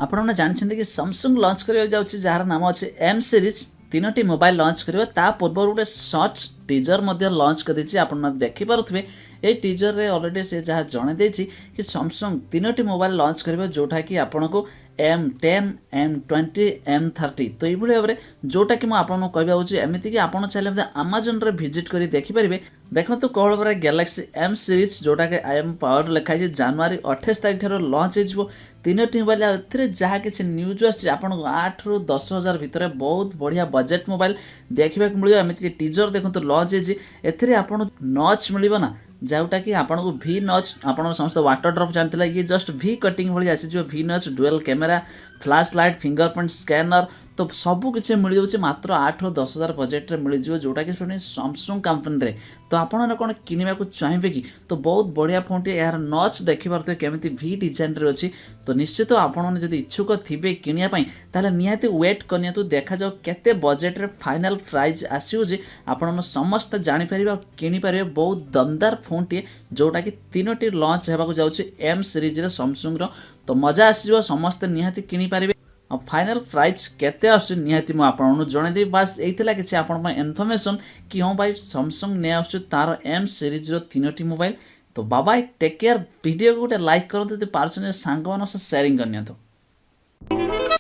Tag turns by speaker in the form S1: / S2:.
S1: आपने जानते कि सैमसंग लॉन्च कर जार नाम अच्छे एम सीरीज तीनोटी मोबाइल लॉन्च कर पूर्व गोटे सर्ट टीजर लॉन्च कर आप देखिपे ये टीजर रे ऑलरेडी से जहाँ जन कि सैमसंग तीनोटी मोबाइल लॉन्च कर जोटा कि आपन को M10 M20 M30 तो ये भाव में जोटा कि मुझे कहूँ एमती कि आप चाहिए आमाजन रे विजिट कर देखिपारे देखो कौन बरा गैलेक्सी एम सीरीज जोटा कि आई एम पावर लिखाई जनवरी 28 तारीख लॉन्च हो तीनोटी मोबाइल जहाँ किसी न्यूज आपको 8 ରୁ 10 हजार भितर बहुत बढ़िया बजेट मोबाइल देखा मिले एमती टीजर देखो लॉन्च होती आपन नच मिल ना जोटा कि आपको भी नच आप समस्त वाटर ड्रप जानते ये जस्ट भी कटिंग भाई आसी भी नच dual camera flash light fingerprint scanner तो सबू किसी मिल जाऊँ मात्र 8 ରୁ 10 हजार बजेट में मिल जाए जोटा कि सैमसंग कंपनी रे तो आपने कौन किनिबा चाहिए कि तो बहुत बढ़िया फोन टी यार नच देखिपे केमी भी डिजाइन रे अच्छी तो निश्चित आपने जब इच्छुक थे किनापी ताले निहाती वेट करनी देखा जाओ केते बजेट रे फाइनल प्राइस आसो आपण समस्त जापर किनीपर बहुत दमदार फोन टी जोटा कि तीनोटी लॉन्च होगा जाऊँगी एम सीरीज रे सैमसंग रो तो मजा आसो समस्ते निहाती किनीपारे फाइनल प्राइस केते आसु निहाती मु आपन जणेदेवी बास एइथिला किछि आपन इनफॉरमेशन कि हाँ भाई सैमसंग ने आसु तार एम सीरीज रो तीनोटी मोबाइल तो बाय टेक केयर वीडियो को गोटे लाइक करते पार्सन सांग मान शेयरिंग करनी।